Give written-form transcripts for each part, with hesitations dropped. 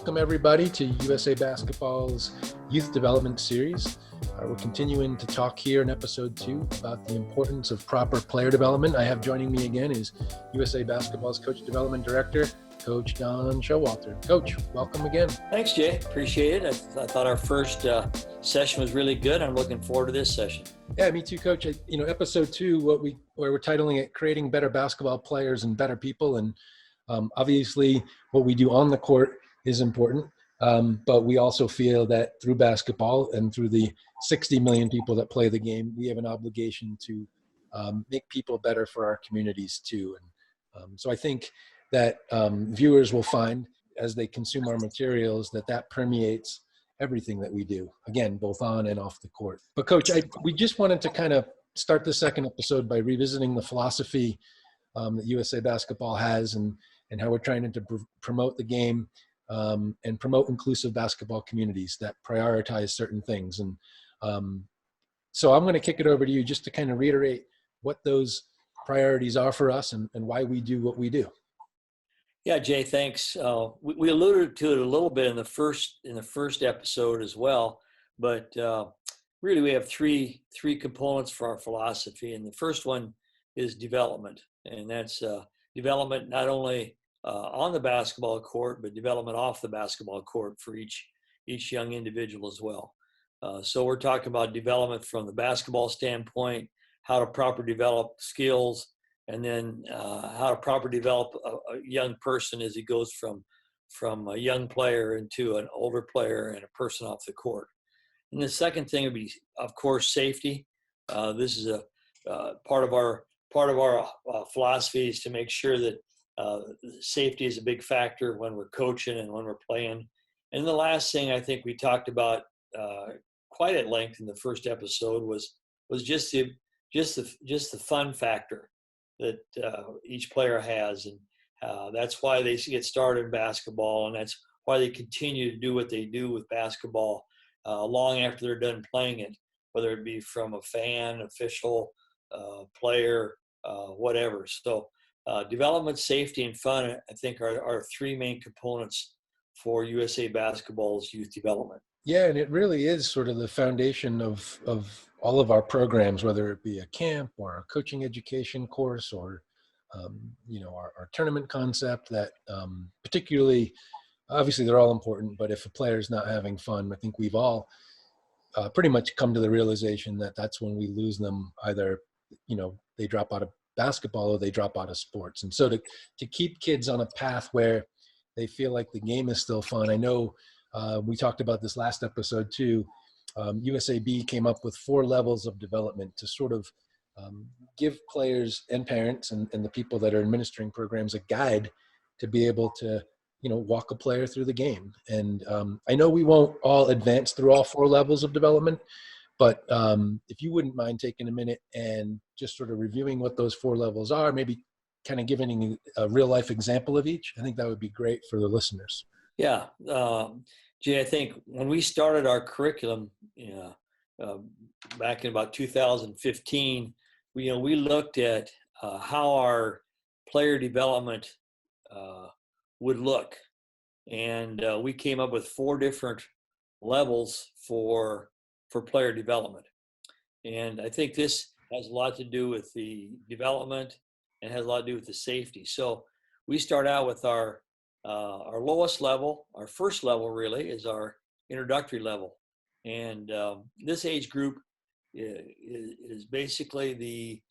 Welcome everybody to USA Basketball's Youth Development Series. We're continuing to talk here in episode 2 about the importance of proper player development. I have joining me again is USA Basketball's Coach Development Director, Coach Don Showalter. Coach, welcome again. Thanks, Jay. Appreciate it. I thought our first session was really good. I'm looking forward to this session. Yeah, me too, Coach. Episode 2, where we're titling it "Creating Better Basketball Players and Better People," and obviously what we do on the court is important, but we also feel that through basketball and through the 60 million people that play the game, we have an obligation to make people better for our communities too. And so I think that viewers will find as they consume our materials that permeates everything that we do, again, both on and off the court. But Coach, we just wanted to kind of start the second episode by revisiting the philosophy that USA Basketball has and how we're trying to promote the game and promote inclusive basketball communities that prioritize certain things. And so I'm going to kick it over to you just to kind of reiterate what those priorities are for us and why we do what we do. Yeah, Jay, thanks. We alluded to it a little bit in the first episode as well, but really we have three components for our philosophy, and the first one is development, and that's development not only on the basketball court, but development off the basketball court for each young individual as well. So we're talking about development from the basketball standpoint, how to properly develop skills, and then how to properly develop a young person as he goes from a young player into an older player and a person off the court. And the second thing would be, of course, safety. This is a part of our philosophy is to make sure that safety is a big factor when we're coaching and when we're playing. And the last thing I think we talked about quite at length in the first episode was just the fun factor that each player has, and that's why they get started in basketball, and that's why they continue to do what they do with basketball long after they're done playing it, whether it be from a fan, official, player, whatever. So development, safety, and fun, I think, are three main components for USA Basketball's youth development. Yeah, and it really is sort of the foundation of all of our programs, whether it be a camp or a coaching education course or, our tournament concept that particularly, obviously they're all important, but if a player's not having fun, I think we've all pretty much come to the realization that that's when we lose them. Either, they drop out of basketball or they drop out of sports. And so to keep kids on a path where they feel like the game is still fun. I know we talked about this last episode too. USAB came up with 4 levels of development to sort of give players and parents and the people that are administering programs a guide to be able to, walk a player through the game. And I know we won't all advance through all 4 levels of development, but if you wouldn't mind taking a minute and just sort of reviewing what those 4 levels are, maybe kind of giving a real life example of each, I think that would be great for the listeners. Yeah. Jay, I think when we started our curriculum back in about 2015, we looked at how our player development would look. And we came up with 4 different levels for player development. And I think this has a lot to do with the development and has a lot to do with the safety. So we start out with our lowest level. Our first level really is our introductory level. And this age group is basically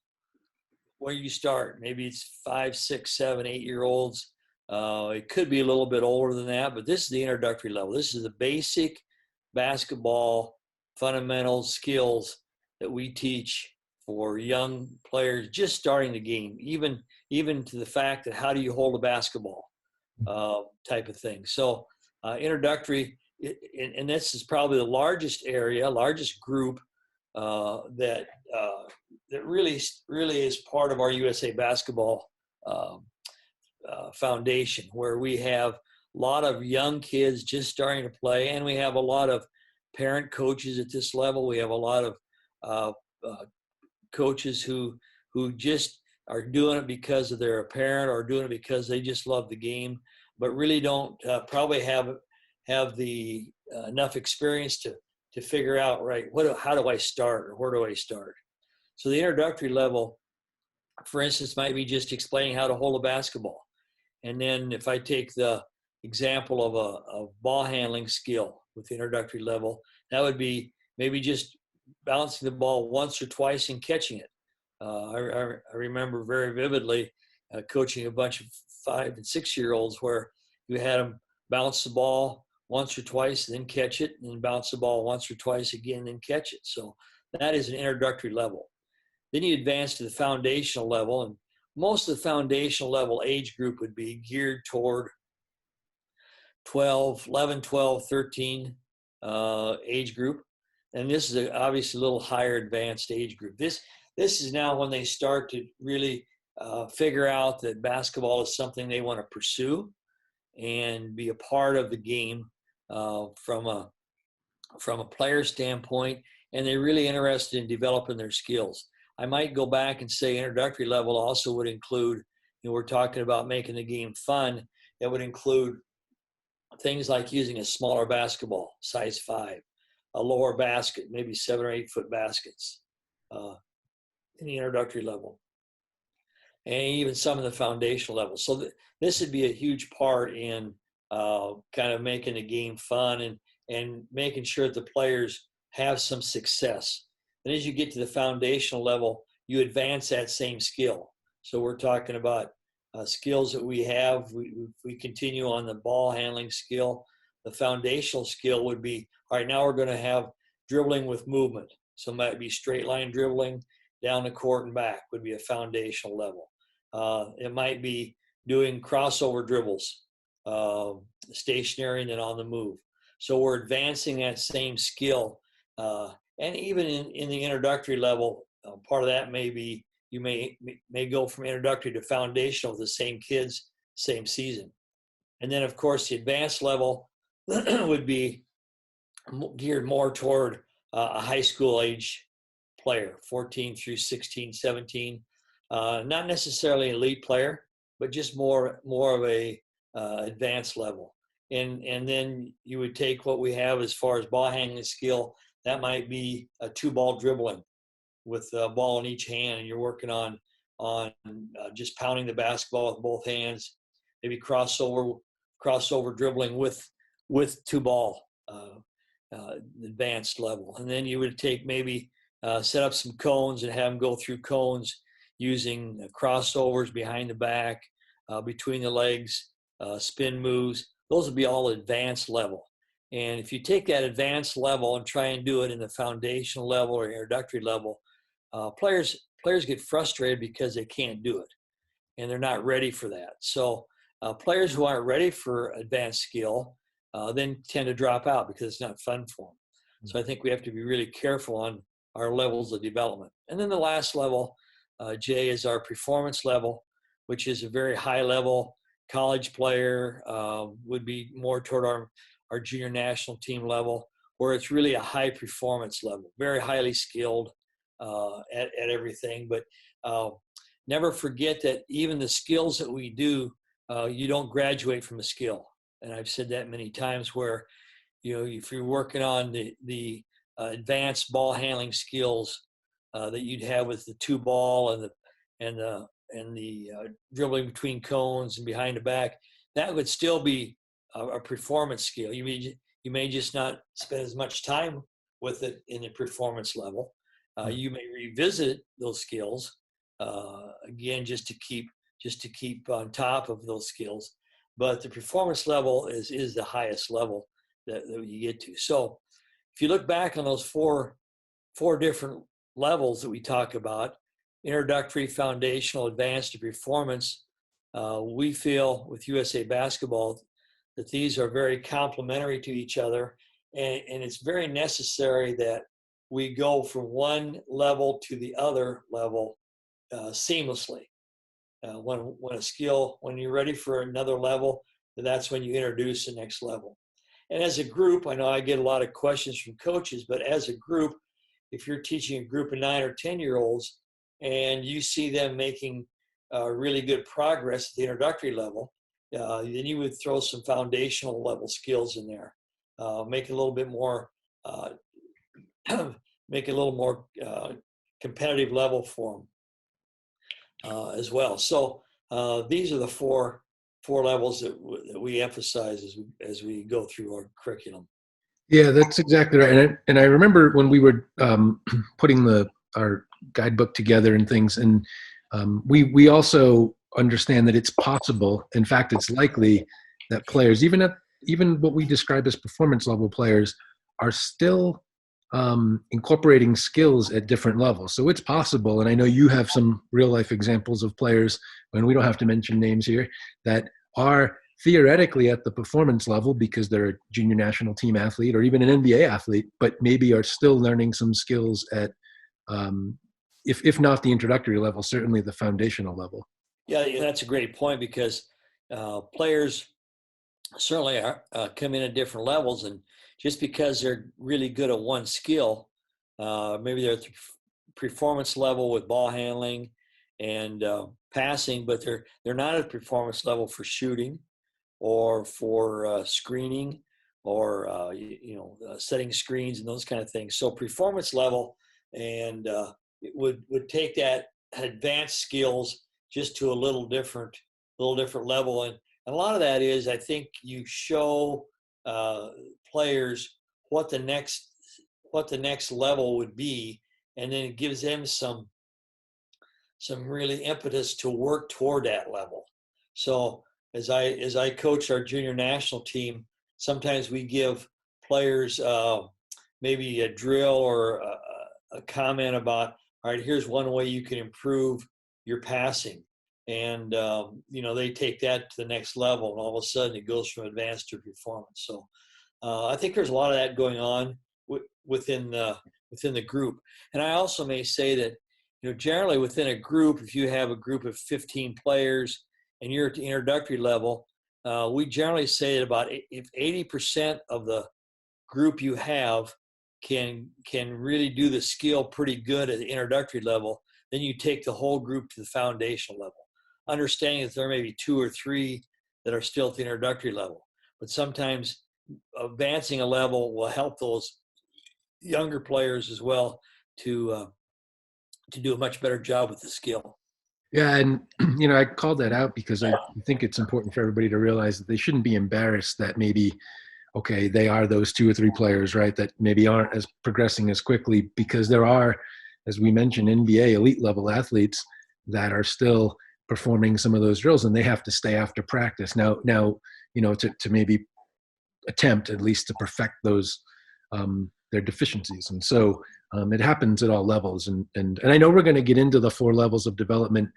where you start. Maybe it's 5, 6, 7, 8-year-olds. It could be a little bit older than that, but this is the introductory level. This is the basic basketball fundamentals, skills that we teach for young players just starting the game, even to the fact that how do you hold a basketball type of thing. So introductory, and this is probably the largest group that really is part of our USA Basketball foundation, where we have a lot of young kids just starting to play, and we have a lot of parent coaches at this level. We have a lot of coaches who just are doing it because they're a parent or doing it because they just love the game, but really don't probably have have the enough experience to figure out, right, how do I start, or where do I start? So the introductory level, for instance, might be just explaining how to hold a basketball. And then if I take the example of a ball handling skill with the introductory level, that would be maybe just bouncing the ball once or twice and catching it. I remember very vividly coaching a bunch of 5 and 6 year olds where you had them bounce the ball once or twice, then catch it, and then bounce the ball once or twice again, then catch it. So that is an introductory level. Then you advance to the foundational level, and most of the foundational level age group would be geared toward 11, 12, 13 age group. And this is obviously a little higher advanced age group. This is now when they start to really figure out that basketball is something they want to pursue and be a part of the game from a player standpoint, and they're really interested in developing their skills. I might go back and say introductory level also would include, we're talking about making the game fun. It would include things like using a smaller basketball, size 5, a lower basket, maybe 7 or 8 foot baskets in the introductory level, and even some of the foundational levels. So this would be a huge part in kind of making the game fun and making sure that the players have some success. And as you get to the foundational level, you advance that same skill. So we're talking about skills that we have. We continue on the ball handling skill. The foundational skill would be, all right, now we're going to have dribbling with movement. So it might be straight line dribbling down the court and back would be a foundational level. It might be doing crossover dribbles, stationary and then on the move. So we're advancing that same skill. And even in the introductory level, part of that may be you may go from introductory to foundational with the same kids, same season. And then, of course, the advanced level would be geared more toward a high school age player, 14 through 16, 17. Not necessarily an elite player, but just more of a advanced level. And then you would take what we have as far as ball handling skill. That might be a 2-ball dribbling with a ball in each hand, and you're working on just pounding the basketball with both hands. Maybe crossover dribbling with 2-ball, advanced level. And then you would take maybe set up some cones and have them go through cones using crossovers behind the back, between the legs, spin moves. Those would be all advanced level. And if you take that advanced level and try and do it in the foundational level or introductory level, players get frustrated because they can't do it and they're not ready for that. So players who aren't ready for advanced skill then tend to drop out because it's not fun for them. So I think we have to be really careful on our levels of development. And then the last level, Jay, is our performance level, which is a very high level. College player would be more toward our junior national team level, where it's really a high performance level, very highly skilled at everything. But never forget that even the skills that we do, you don't graduate from a skill. And I've said that many times where, if you're working on the advanced ball handling skills that you'd have with the 2-ball and the dribbling between cones and behind the back, that would still be a performance skill. You may just not spend as much time with it in the performance level. You may revisit those skills again just to keep on top of those skills. But the performance level is the highest level that you get to. So if you look back on those four different levels that we talk about, introductory, foundational, advanced, to performance, we feel with USA Basketball that these are very complementary to each other, and it's very necessary that we go from one level to the other level seamlessly. When you're ready for another level, that's when you introduce the next level. And as a group, I know I get a lot of questions from coaches, but as a group, if you're teaching a group of 9 or 10-year-olds and you see them making really good progress at the introductory level, then you would throw some foundational level skills in there. make it a little bit more, make it a little more competitive level for them as well. So these are the four levels that we emphasize as we go through our curriculum. Yeah, that's exactly right. And I remember when we were putting our guidebook together and things, and we also understand that it's possible. In fact, it's likely that players, even what we describe as performance level players, are still incorporating skills at different levels. So it's possible, and I know you have some real life examples of players, and we don't have to mention names here, that are theoretically at the performance level because they're a junior national team athlete or even an NBA athlete, but maybe are still learning some skills at, if not the introductory level, certainly the foundational level. Yeah, that's a great point because players certainly are, come in at different levels, and just because they're really good at one skill, maybe they're at the performance level with ball handling and passing, but they're not at performance level for shooting or for screening or setting screens and those kind of things. So performance level, and it would take that advanced skills just to a little different level. And a lot of that is, I think, you show players what the next level would be, and then it gives them some really impetus to work toward that level. So as I coach our junior national team, sometimes we give players maybe a drill or a comment about, all right, here's one way you can improve your passing. And, they take that to the next level, and all of a sudden it goes from advanced to performance. So I think there's a lot of that going on within the group. And I also may say that, generally within a group, if you have a group of 15 players and you're at the introductory level, we generally say that about if 80% of the group you have can really do the skill pretty good at the introductory level, then you take the whole group to the foundational level, understanding that there may be 2 or 3 that are still at the introductory level. But sometimes advancing a level will help those younger players as well to do a much better job with the skill. Yeah, and I called that out because I think it's important for everybody to realize that they shouldn't be embarrassed that maybe, okay, they are those 2 or 3 players, right, that maybe aren't as progressing as quickly, because there are, as we mentioned, NBA elite level athletes that are still performing some of those drills, and they have to stay after practice now to maybe attempt at least to perfect those their deficiencies. And so it happens at all levels. And I know we're going to get into the 4 levels of development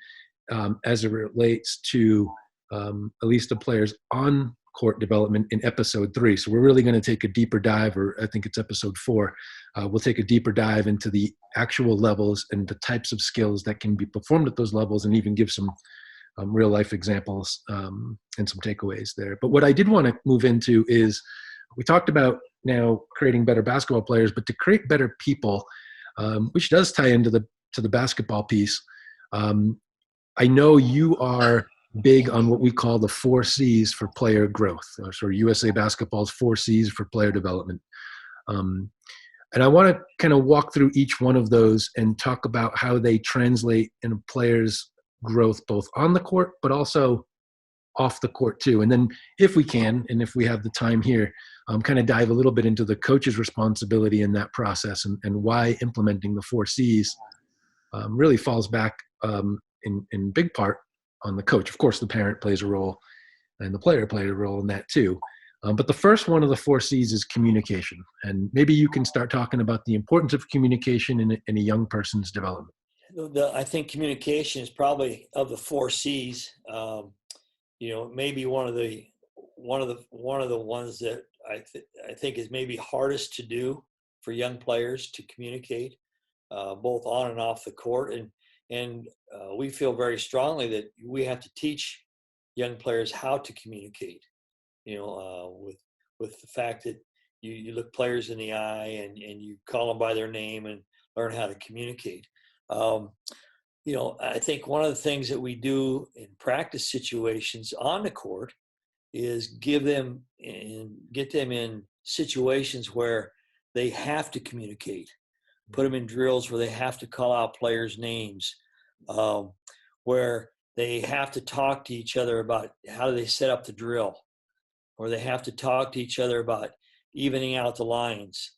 as it relates to at least the players on court development in episode 3. So we're really going to take a deeper dive, or I think it's episode 4. We'll take a deeper dive into the actual levels and the types of skills that can be performed at those levels, and even give some real life examples and some takeaways there. But what I did want to move into is, we talked about now creating better basketball players, but to create better people, which does tie into the basketball piece. I know you are big on what we call the 4 C's for player growth, or USA Basketball's 4 C's for player development. And I want to kind of walk through each one of those and talk about how they translate in a player's growth, both on the court, but also off the court too. And then if we can, and if we have the time here, kind of dive a little bit into the coach's responsibility in that process, and why implementing the 4 C's really falls back in big part on the coach. Of course, the parent plays a role and the player plays a role in that too. But the first one of the 4 C's is communication. And maybe you can start talking about the importance of communication in a young person's development. I think communication is probably, of the 4 C's, maybe one of the ones that I think is maybe hardest to do for young players to communicate, both on and off the court. And we feel very strongly that we have to teach young players how to communicate, with the fact that you look players in the eye and you call them by their name and learn how to communicate. I think one of the things that we do in practice situations on the court is give them and get them in situations where they have to communicate. Put them in drills where they have to call out players' names, where they have to talk to each other about how do they set up the drill, or they have to talk to each other about evening out the lines.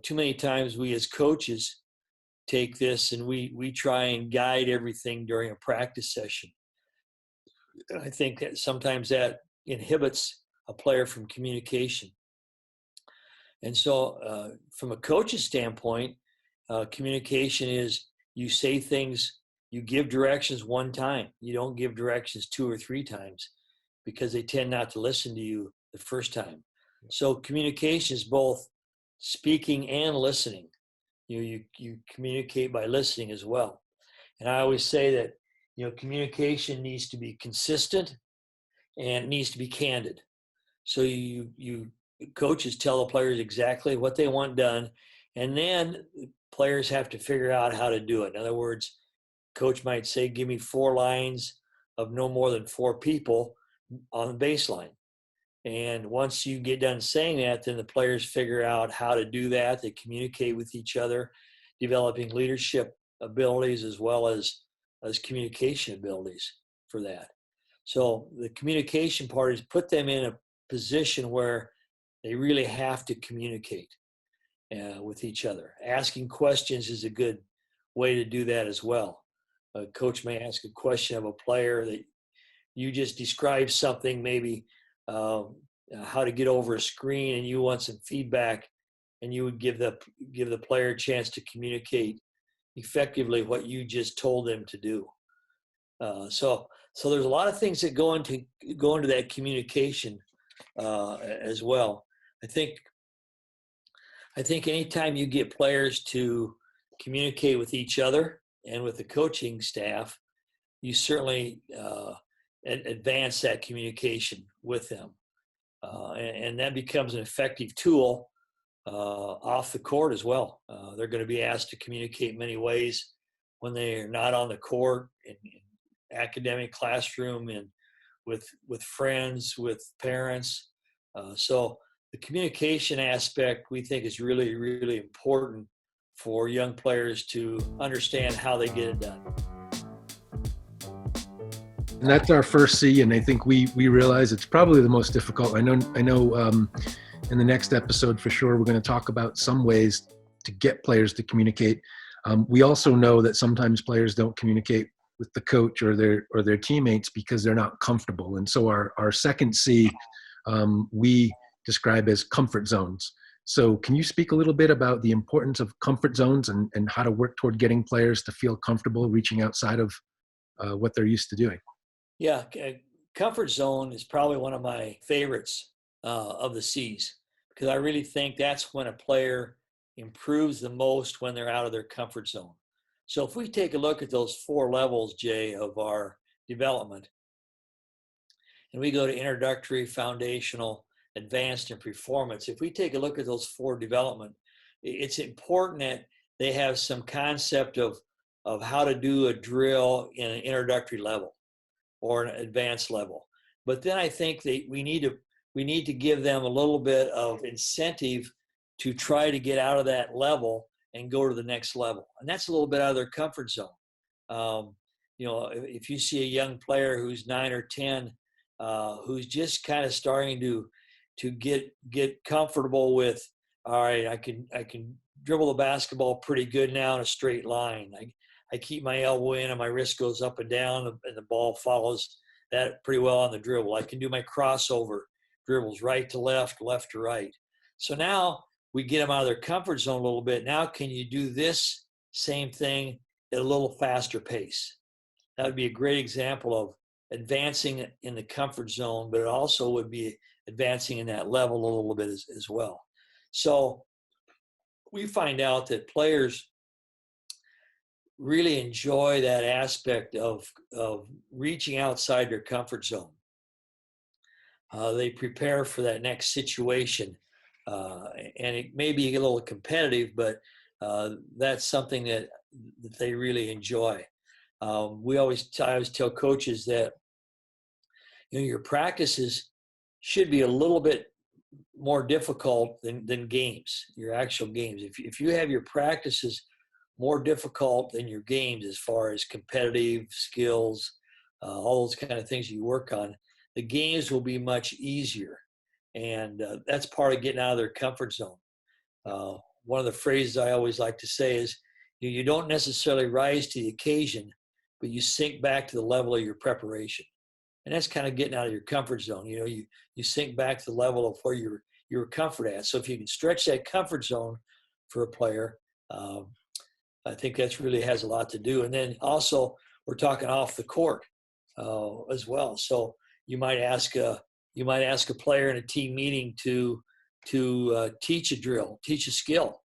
Too many times we as coaches take this and we try and guide everything during a practice session. And I think that sometimes that inhibits a player from communication. And so from a coach's standpoint, communication is you say things, you give directions one time. You don't give directions 2 or 3 times because they tend not to listen to you the first time. So communication is both speaking and listening. You communicate by listening as well. And I always say that, communication needs to be consistent and it needs to be candid. So you coaches tell the players exactly what they want done, and then players have to figure out how to do it. In other words, coach might say, give me 4 lines of no more than 4 people on the baseline. And once you get done saying that, then the players figure out how to do that. They communicate with each other, developing leadership abilities as well as communication abilities for that. So the communication part is put them in a position where they really have to communicate with each other. Asking questions is a good way to do that as well. A coach may ask a question of a player that you just described something, maybe how to get over a screen, and you want some feedback, and you would give the player a chance to communicate effectively what you just told them to do. So there's a lot of things that go into that communication as well. I think anytime you get players to communicate with each other and with the coaching staff, you certainly advance that communication with them. And that becomes an effective tool off the court as well. They're going to be asked to communicate many ways when they are not on the court, in academic classroom, and with friends, with parents. So the communication aspect, we think, is really, really important for young players to understand how they get it done. And that's our first C, and I think we realize it's probably the most difficult. I know. In the next episode, for sure, we're going to talk about some ways to get players to communicate. We also know that sometimes players don't communicate with the coach or their teammates because they're not comfortable. And so our second C, we describe as comfort zones. So can you speak a little bit about the importance of comfort zones and how to work toward getting players to feel comfortable reaching outside of what they're used to doing? Yeah, comfort zone is probably one of my favorites of the C's, because I really think that's when a player improves the most, when they're out of their comfort zone. So if we take a look at those 4 levels, Jay, of our development, and we go to introductory, foundational, advanced, and performance, if we take a look at those 4 development, it's important that they have some concept of how to do a drill in an introductory level or an advanced level. But then I think that we need to give them a little bit of incentive to try to get out of that level and go to the next level. And that's a little bit out of their comfort zone. If you see a young player who's 9 or 10, who's just kind of starting to get comfortable with, all right, I can dribble the basketball pretty good now in a straight line. I keep my elbow in and my wrist goes up and down, and the ball follows that pretty well on the dribble. I can do my crossover dribbles, right to left, left to right. So now we get them out of their comfort zone a little bit. Now can you do this same thing at a little faster pace? That would be a great example of advancing in the comfort zone, but it also would be advancing in that level a little bit as well. So we find out that players really enjoy that aspect of reaching outside their comfort zone. They prepare for that next situation, and it may be a little competitive, but that's something that they really enjoy. I always tell coaches that your practices should be a little bit more difficult than games, your actual games. If you have your practices more difficult than your games as far as competitive skills, all those kind of things you work on, the games will be much easier. And that's part of getting out of their comfort zone. One of the phrases I always like to say is, you don't necessarily rise to the occasion, but you sink back to the level of your preparation. And that's kind of getting out of your comfort zone. You sink back to the level of where you're comfort at. So if you can stretch that comfort zone for a player, I think that's really has a lot to do. And then also we're talking off the court as well. So you might ask a player in a team meeting to teach a drill, teach a skill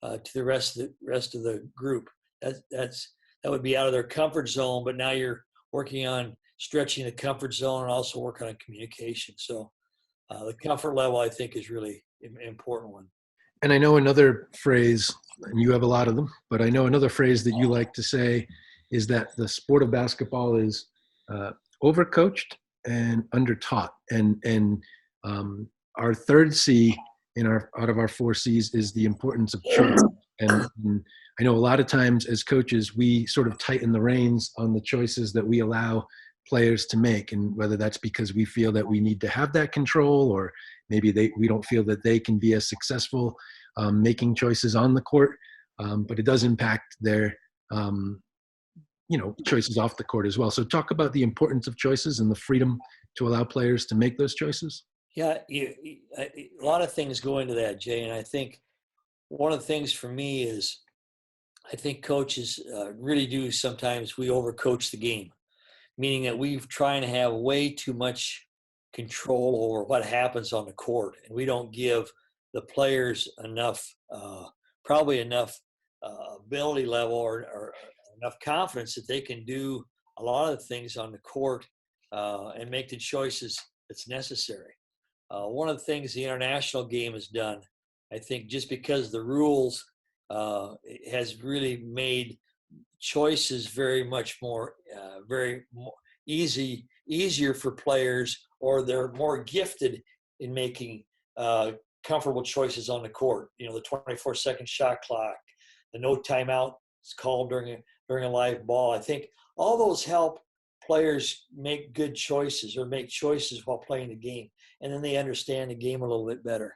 to the rest of the group. That would be out of their comfort zone, but now you're working on stretching the comfort zone and also working on communication. So the comfort level, I think, is really an important one. And I know another phrase, and you have a lot of them, but I know another phrase that you like to say is that the sport of basketball is overcoached and undertaught. And our third C out of our 4 C's is the importance of choice. And I know a lot of times as coaches, we sort of tighten the reins on the choices that we allow players to make, and whether that's because we feel that we need to have that control, or maybe we don't feel that they can be as successful making choices on the court, but it does impact their choices off the court as well. So talk about the importance of choices and the freedom to allow players to make those choices. Yeah, a lot of things go into that, Jay, and I think one of the things for me is I think coaches really do sometimes we overcoach the game, meaning that we're trying to have way too much control over what happens on the court, and we don't give the players enough, probably enough ability level or enough confidence that they can do a lot of the things on the court and make the choices that's necessary. One of the things the international game has done, I think, just because the rules has really made choices very much more easier for players, or they're more gifted in making comfortable choices on the court. The 24-second shot clock, the no timeout is called during a live ball. I think all those help players make good choices or make choices while playing the game, and then they understand the game a little bit better.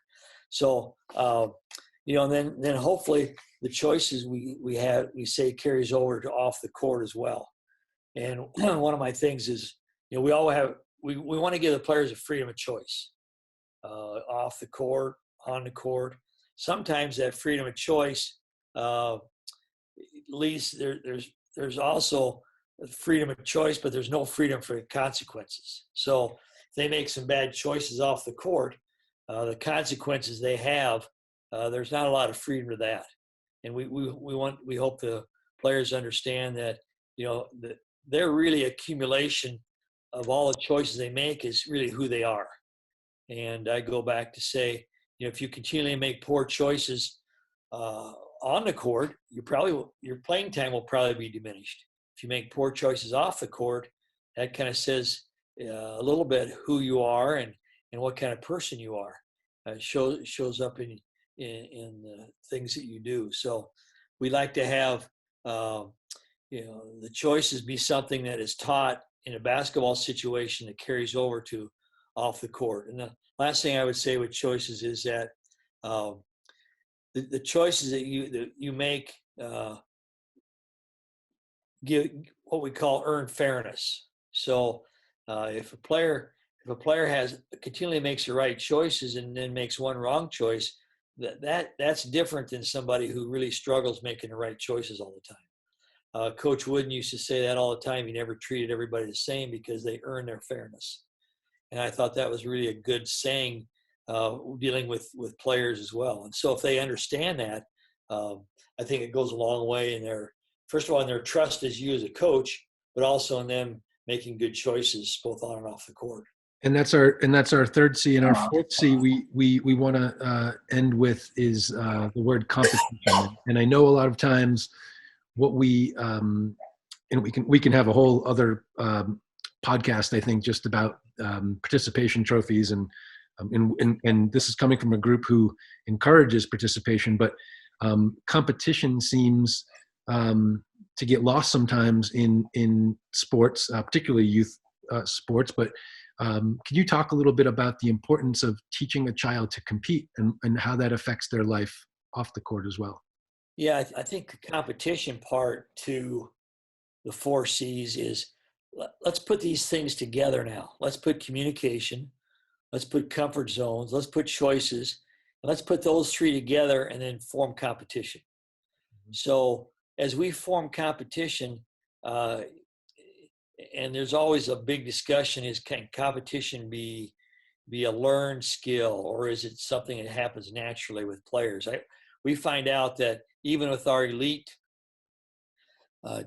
So and then hopefully the choices we say carries over to off the court as well. And one of my things is, we want to give the players a freedom of choice off the court, on the court. Sometimes that freedom of choice leads there's also freedom of choice, but there's no freedom for consequences. So if they make some bad choices off the court, the consequences they have, there's not a lot of freedom to that. And we hope the players understand that, that they're really accumulation of all the choices they make is really who they are. And I go back to say, if you continually make poor choices on the court, your playing time will probably be diminished. If you make poor choices off the court, that kind of says a little bit who you are and what kind of person you are. It shows up in the things that you do. So we like to have the choices be something that is taught in a basketball situation that carries over to off the court. And the last thing I would say with choices is that the choices that you make give what we call earned fairness. So if a player continually makes the right choices and then makes one wrong choice, that's different than somebody who really struggles making the right choices all the time. Coach Wooden used to say that all the time. He never treated everybody the same because they earn their fairness. And I thought that was really a good saying dealing with players as well. And so if they understand that, I think it goes a long way in first of all, in their trust as you as a coach, but also in them making good choices both on and off the court. And that's our third C. And our fourth C we want to end with is the word competition. And I know a lot of times what we can have a whole other podcast, I think, just about participation trophies and and this is coming from a group who encourages participation, but competition seems to get lost sometimes in sports, particularly youth sports. But can you talk a little bit about the importance of teaching a child to compete and how that affects their life off the court as well? Yeah, I think the competition part to the 4 C's is let's put these things together now. Let's put communication, let's put comfort zones, let's put choices, let's put those three together and then form competition. So as we form competition, uh, and there's always a big discussion: is can competition be a learned skill, or is it something that happens naturally with players? We find out that even with our elite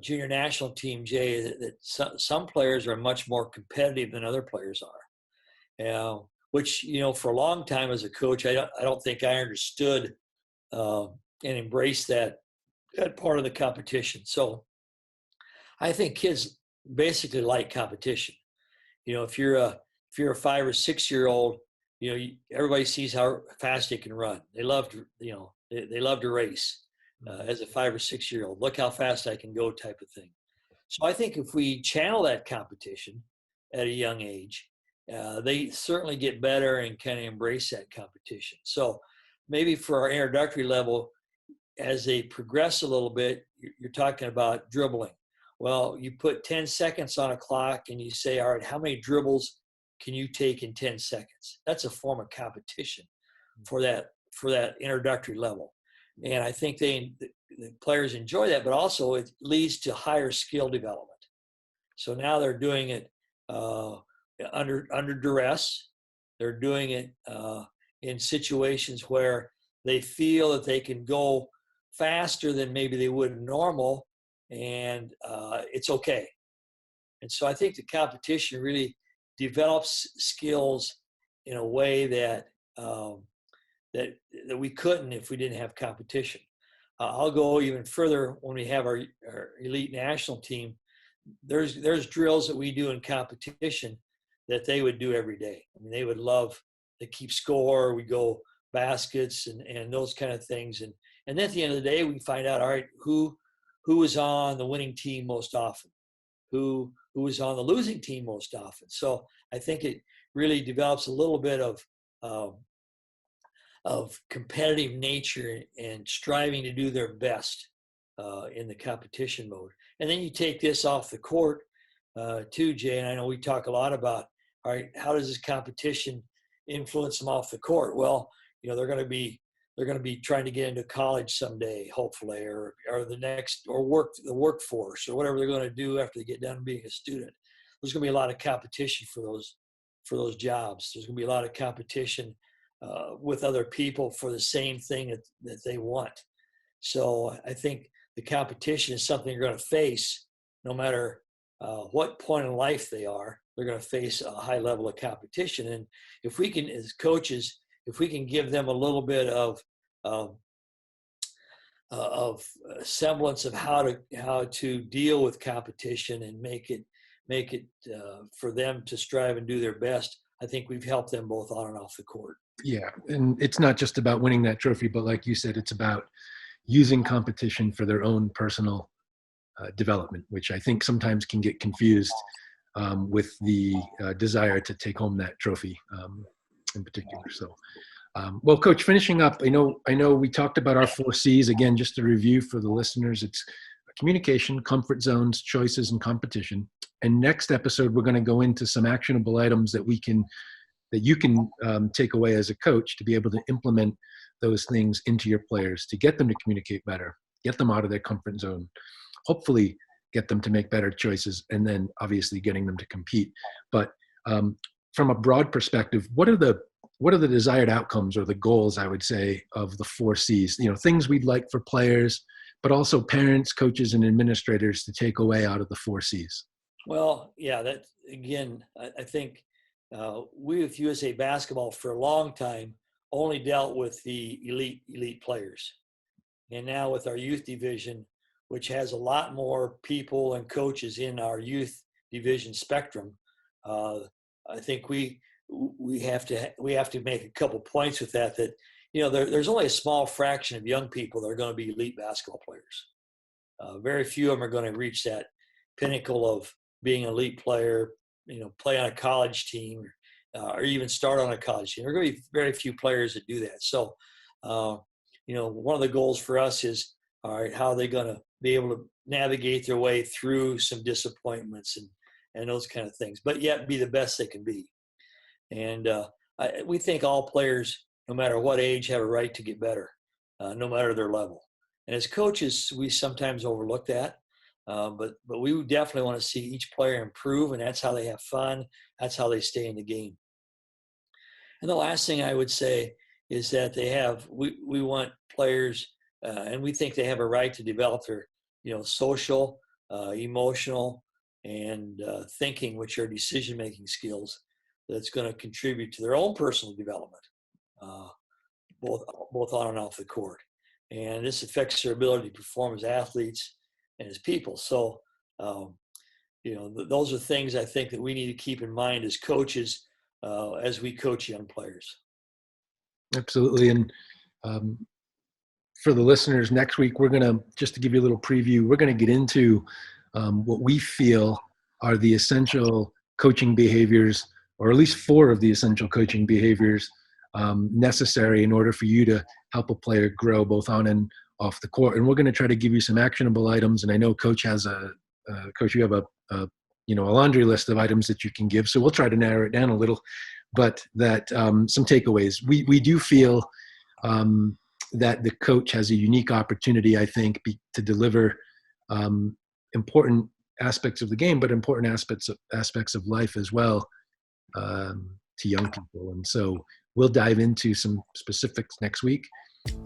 junior national team, Jay, that some players are much more competitive than other players are. Which, for a long time as a coach, I don't think I understood and embraced that part of the competition. So I think kids basically like competition. If you're a 5 or 6 year old, everybody sees how fast they can run. They love to, they love to race as a 5 or 6 year old. Look how fast I can go, type of thing. So I think if we channel that competition at a young age, they certainly get better and kind of embrace that competition. So maybe for our introductory level, as they progress a little bit, you're talking about dribbling. Well, you put 10 seconds on a clock and you say, all right, how many dribbles can you take in 10 seconds? That's a form of competition for that introductory level. And I think the players enjoy that, but also it leads to higher skill development. So now they're doing it under duress. They're doing it in situations where they feel that they can go faster than maybe they would normal, and it's okay. And so I think the competition really develops skills in a way that that we couldn't if we didn't have competition. I'll go even further. When we have our elite national team, there's drills that we do in competition that they would do every day. I mean, they would love to keep score. We go baskets and those kind of things. And then at the end of the day, we find out, all right, who is on the winning team most often, who is on the losing team most often. So I think it really develops a little bit of competitive nature and striving to do their best in the competition mode. And then you take this off the court too, Jay, and I know we talk a lot about, all right, how does this competition influence them off the court? Well, they're going to be trying to get into college someday, hopefully, or the workforce, or whatever they're going to do after they get done being a student. There's going to be a lot of competition for those jobs. There's going to be a lot of competition with other people for the same thing that they want. So I think the competition is something you're going to face no matter what point in life they are. They're going to face a high level of competition. And if we can, as coaches, if we can give them a little bit of semblance of how to deal with competition and make it for them to strive and do their best, I think we've helped them both on and off the court. Yeah, and it's not just about winning that trophy, but like you said, it's about using competition for their own personal development, which I think sometimes can get confused with the desire to take home that trophy in particular. So, well, Coach, finishing up, I know we talked about our 4 C's. Again, just to review for the listeners, it's communication, comfort zones, choices, and competition. And next episode, we're going to go into some actionable items that you can take away as a coach to be able to implement those things into your players to get them to communicate better, get them out of their comfort zone, hopefully get them to make better choices, and then obviously getting them to compete. But from a broad perspective, what are the desired outcomes or the goals, I would say, of the 4 C's? Things we'd like for players, but also parents, coaches, and administrators to take away out of the 4 C's. Well, yeah, that again, I think we with USA Basketball for a long time only dealt with the elite players. And now with our youth division, which has a lot more people and coaches in our youth division spectrum, I think we we have to make a couple points with that. There's only a small fraction of young people that are going to be elite basketball players. Very few of them are going to reach that pinnacle of being an elite player, play on a college team, or even start on a college team. There are going to be very few players that do that. So, one of the goals for us is, all right, how are they going to be able to navigate their way through some disappointments and those kind of things, but yet be the best they can be. And we think all players, no matter what age, have a right to get better, no matter their level. And as coaches, we sometimes overlook that, but we definitely want to see each player improve, and that's how they have fun. That's how they stay in the game. And the last thing I would say is that we want players, and we think they have a right to develop their, social, emotional, and thinking, which are decision-making skills that's going to contribute to their own personal development, both on and off the court. And this affects their ability to perform as athletes and as people. So, those are things I think that we need to keep in mind as coaches as we coach young players. Absolutely. And for the listeners, next week, we're going to, just to give you a little preview, we're going to get into what we feel are the essential coaching behaviors, or at least 4 of the essential coaching behaviors necessary in order for you to help a player grow both on and off the court. And we're going to try to give you some actionable items. And I know Coach has Coach, you have a laundry list of items that you can give. So we'll try to narrow it down a little, but that some takeaways. We do feel that the coach has a unique opportunity, I think, to deliver important aspects of the game, but important aspects of life as well to young people. And so we'll dive into some specifics next week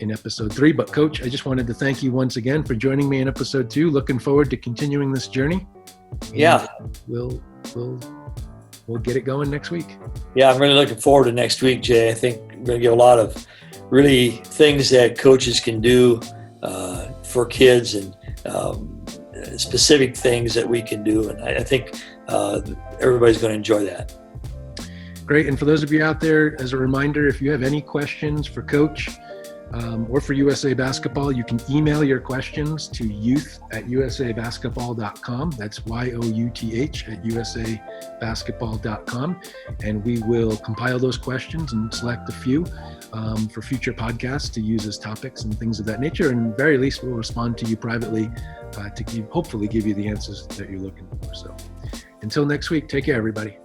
in episode 3. But Coach, I just wanted to thank you once again for joining me in episode 2. Looking forward to continuing this journey. And yeah, we'll get it going next week. Yeah, I'm really looking forward to next week, Jay. I think we're going to get a lot of really things that coaches can do for kids, and specific things that we can do. And I think everybody's going to enjoy that. Great. And for those of you out there, as a reminder, if you have any questions for Coach or for USA Basketball, you can email your questions to youth@usabasketball.com. That's youth@usabasketball.com. And we will compile those questions and select a few for future podcasts to use as topics and things of that nature. And at the very least, we'll respond to you privately to hopefully give you the answers that you're looking for. So until next week, take care, everybody.